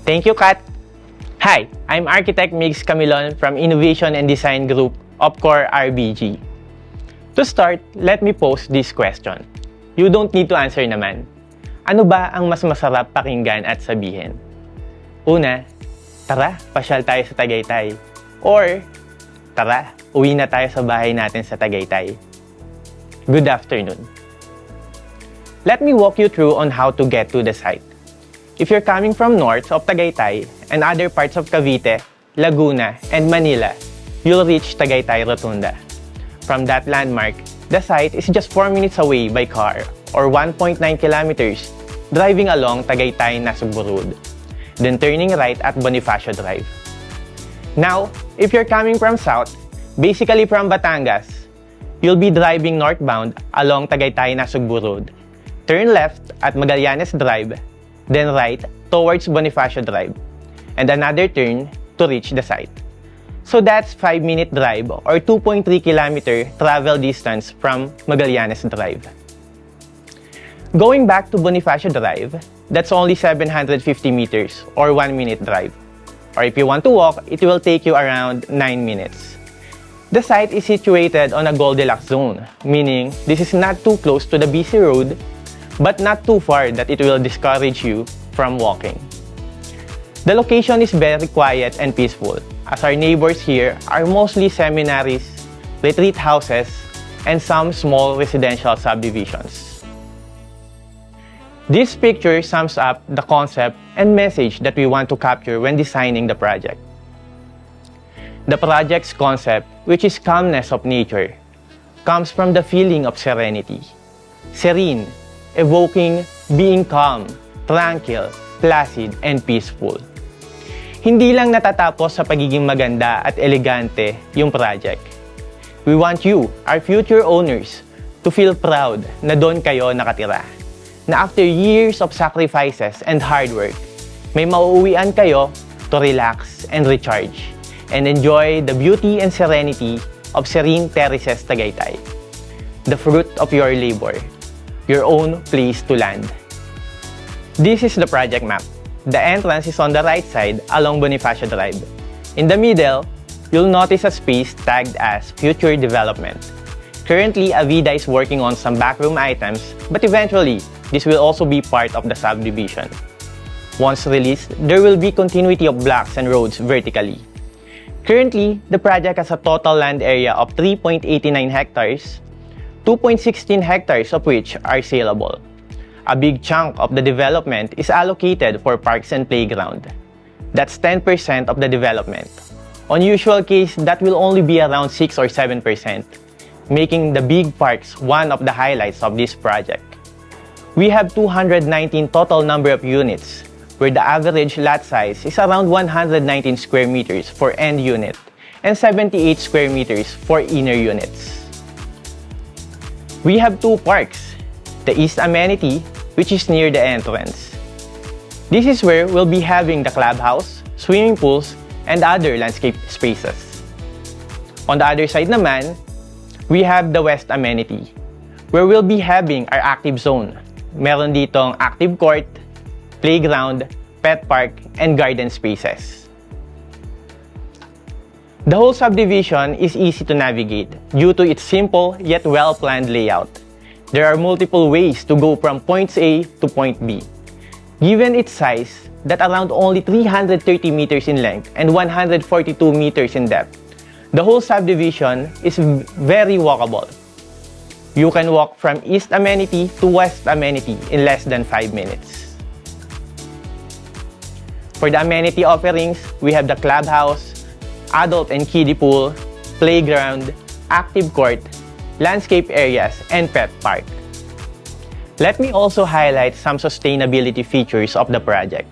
Thank you, Kat. Hi, I'm Architect Migs Camilon from Innovation and Design Group, Opcore RBG. To start, let me pose this question. You don't need to answer naman. Ano ba ang mas masarap pakinggan at sabihin? Una, tara, pasyal tayo sa Tagaytay. Or, tara, uwi na tayo sa bahay natin sa Tagaytay. Good afternoon. Let me walk you through on how to get to the site. If you're coming from north of Tagaytay and other parts of Cavite, Laguna, and Manila, you'll reach Tagaytay Rotunda. From that landmark, the site is just 4 minutes away by car or 1.9 kilometers driving along Tagaytay-Nasugbu Road, then turning right at Bonifacio Drive. Now, if you're coming from south, basically from Batangas, you'll be driving northbound along Tagaytay-Nasugbu Road. Turn left at Magallanes Drive, then right towards Bonifacio Drive, and another turn to reach the site. So that's 5-minute drive or 2.3 kilometer travel distance from Magallanes Drive. Going back to Bonifacio Drive, that's only 750 meters or 1-minute drive. Or if you want to walk, it will take you around 9 minutes. The site is situated on a Goldilocks zone, meaning this is not too close to the busy road, but not too far that it will discourage you from walking. The location is very quiet and peaceful, as our neighbors here are mostly seminaries, retreat houses, and some small residential subdivisions. This picture sums up the concept and message that we want to capture when designing the project. The project's concept, which is calmness of nature, comes from the feeling of serenity. Serene, evoking being calm, tranquil, placid, and peaceful. Hindi lang natatapos sa pagiging maganda at elegante yung project. We want you, our future owners, to feel proud na doon kayo nakatira. Na after years of sacrifices and hard work, may mauuwian kayo to relax and recharge and enjoy the beauty and serenity of Serin TERRACES Tagaytay. The fruit of your labor, your own place to land. This is the project map. The entrance is on the right side along Bonifacio Drive. In the middle, you'll notice a space tagged as Future Development. Currently, Avida is working on some backroom items, but eventually, this will also be part of the subdivision. Once released, there will be continuity of blocks and roads vertically. Currently, the project has a total land area of 3.89 hectares, 2.16 hectares of which are saleable. A big chunk of the development is allocated for parks and playground. That's 10% of the development. On usual case, that will only be around 6 or 7%, making the big parks one of the highlights of this project. We have 219 total number of units, where the average lot size is around 119 square meters for end unit and 78 square meters for inner units. We have 2 parks, the East Amenity, which is near the entrance. This is where we'll be having the clubhouse, swimming pools, and other landscape spaces. On the other side naman, we have the West Amenity, where we'll be having our active zone. Meron ditong active court, playground, pet park, and garden spaces. The whole subdivision is easy to navigate due to its simple yet well-planned layout. There are multiple ways to go from point A to point B. Given its size, that around only 330 meters in length and 142 meters in depth, the whole subdivision is very walkable. You can walk from East Amenity to West Amenity in less than 5 minutes. For the amenity offerings, we have the clubhouse, adult and kiddie pool, playground, active court, landscape areas, and pet park. Let me also highlight some sustainability features of the project.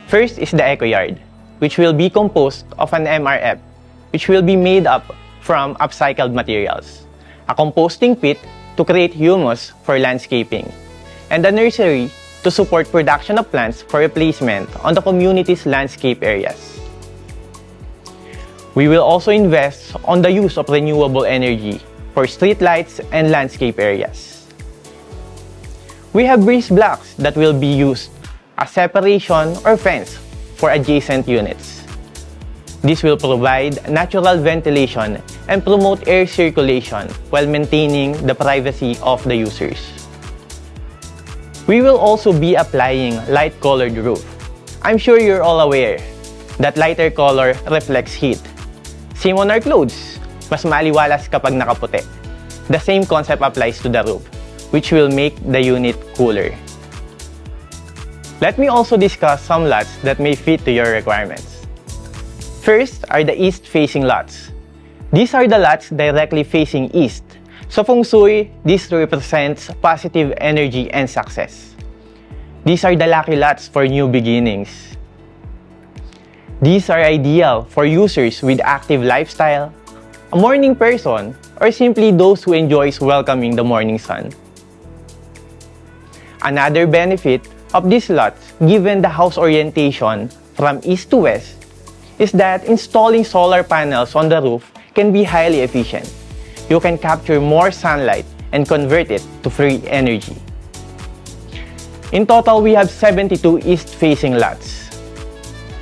First is the eco yard, which will be composed of an MRF, which will be made up from upcycled materials, a composting pit to create humus for landscaping, and a nursery to support production of plants for replacement on the community's landscape areas. We will also invest on the use of renewable energy for streetlights and landscape areas. We have breeze blocks that will be used a separation or fence for adjacent units. This will provide natural ventilation and promote air circulation while maintaining the privacy of the users. We will also be applying light-colored roof. I'm sure you're all aware that lighter color reflects heat. Same on our clothes, mas maliwalas kapag nakaputi. The same concept applies to the roof, which will make the unit cooler. Let me also discuss some lots that may fit to your requirements. First are the east-facing lots. These are the lots directly facing east. Sa Feng Shui, this represents positive energy and success. These are the lucky lots for new beginnings. These are ideal for users with active lifestyle, a morning person, or simply those who enjoys welcoming the morning sun. Another benefit of these lots, given the house orientation from east to west, is that installing solar panels on the roof can be highly efficient. You can capture more sunlight and convert it to free energy. In total, we have 72 east-facing lots.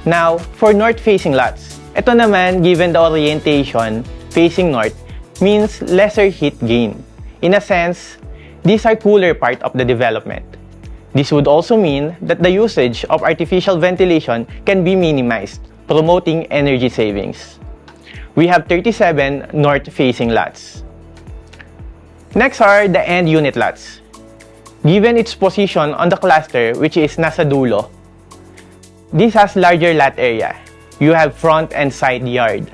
Now, for north-facing lots, ito naman, given the orientation facing north, means lesser heat gain. In a sense, these are cooler part of the development. This would also mean that the usage of artificial ventilation can be minimized, promoting energy savings. We have 37 north-facing lots. Next are the end unit lots. Given its position on the cluster, which is nasa dulo, this has larger lot area. You have front and side yard.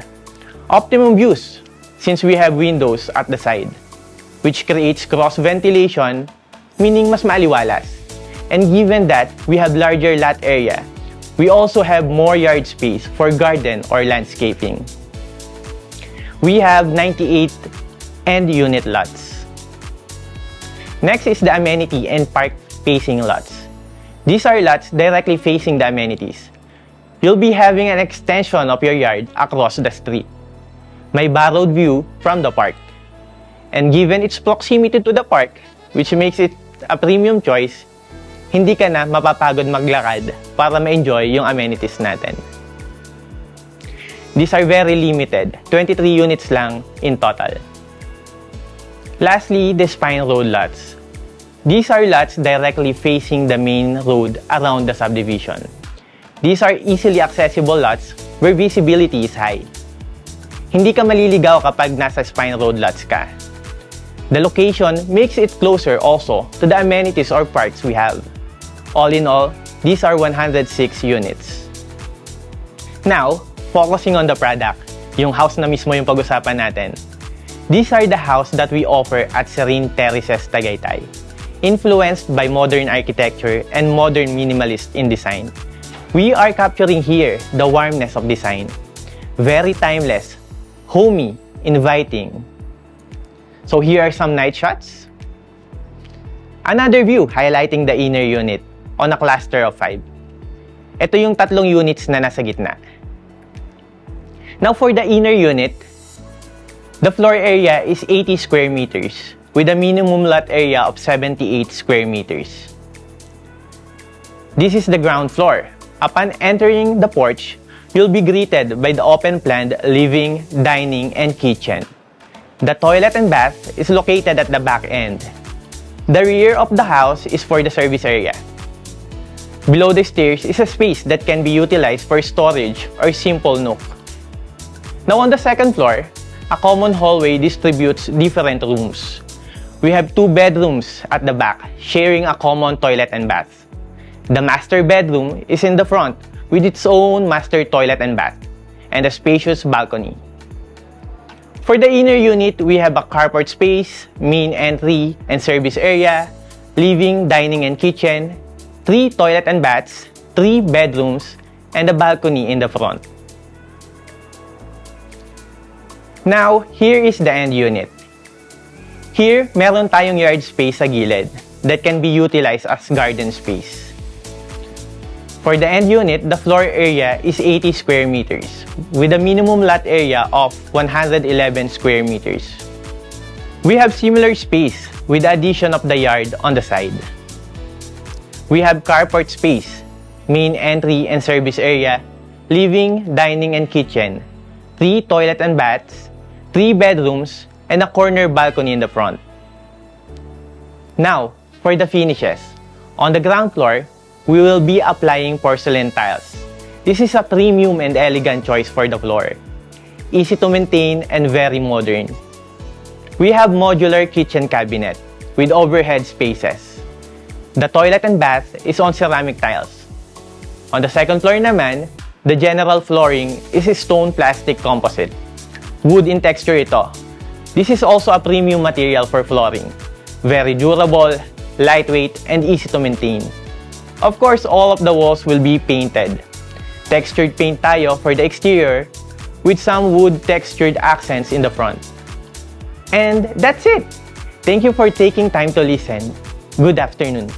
Optimum views, since we have windows at the side, which creates cross ventilation, meaning mas maliwalas. And given that we have larger lot area, we also have more yard space for garden or landscaping. We have 98 end unit lots. Next is the amenity and park facing lots. These are lots directly facing the amenities. You'll be having an extension of your yard across the street. May borrowed view from the park. And given its proximity to the park, which makes it a premium choice, hindi ka na mapapagod maglakad para ma-enjoy yung amenities natin. These are very limited, 23 units lang in total. Lastly, the spine road lots. These are lots directly facing the main road around the subdivision. These are easily accessible lots where visibility is high. Hindi ka maliligaw kapag nasa spine road lots ka. The location makes it closer also to the amenities or parks we have. All in all, these are 106 units. Now, focusing on the product, yung house na mismo yung pag-usapan natin. These are the house that we offer at Serin TERRACES Tagaytay, influenced by modern architecture and modern minimalist in design. We are capturing here the warmness of design. Very timeless, homey, inviting. So here are some night shots. Another view highlighting the inner unit on a cluster of 5. Ito yung tatlong units na nasa gitna. Now for the inner unit, the floor area is 80 square meters with a minimum lot area of 78 square meters. This is the ground floor. Upon entering the porch, you'll be greeted by the open-planned living, dining, and kitchen. The toilet and bath is located at the back end. The rear of the house is for the service area. Below the stairs is a space that can be utilized for storage or simple nook. Now on the second floor, a common hallway distributes different rooms. We have 2 bedrooms at the back, sharing a common toilet and bath. The master bedroom is in the front with its own master toilet and bath, and a spacious balcony. For the inner unit, we have a carport space, main entry and service area, living, dining, and kitchen, 3 toilet and baths, 3 bedrooms, and a balcony in the front. Now, here is the end unit. Here, meron tayong yard space sa gilid that can be utilized as garden space. For the end unit, the floor area is 80 square meters with a minimum lot area of 111 square meters. We have similar space with the addition of the yard on the side. We have carport space main entry and service area, living, dining, and kitchen, 3 toilet and baths, 3 bedrooms, and a corner balcony in the front. Now, for the finishes. On the ground floor, we will be applying porcelain tiles. This is a premium and elegant choice for the floor. Easy to maintain and very modern. We have modular kitchen cabinet with overhead spaces. The toilet and bath is on ceramic tiles. On the second floor naman, the general flooring is a stone plastic composite. Wood in texture ito. This is also a premium material for flooring. Very durable, lightweight, and easy to maintain. Of course, all of the walls will be painted. Textured paint tayo for the exterior with some wood textured accents in the front. And that's it! Thank you for taking time to listen. Good afternoon.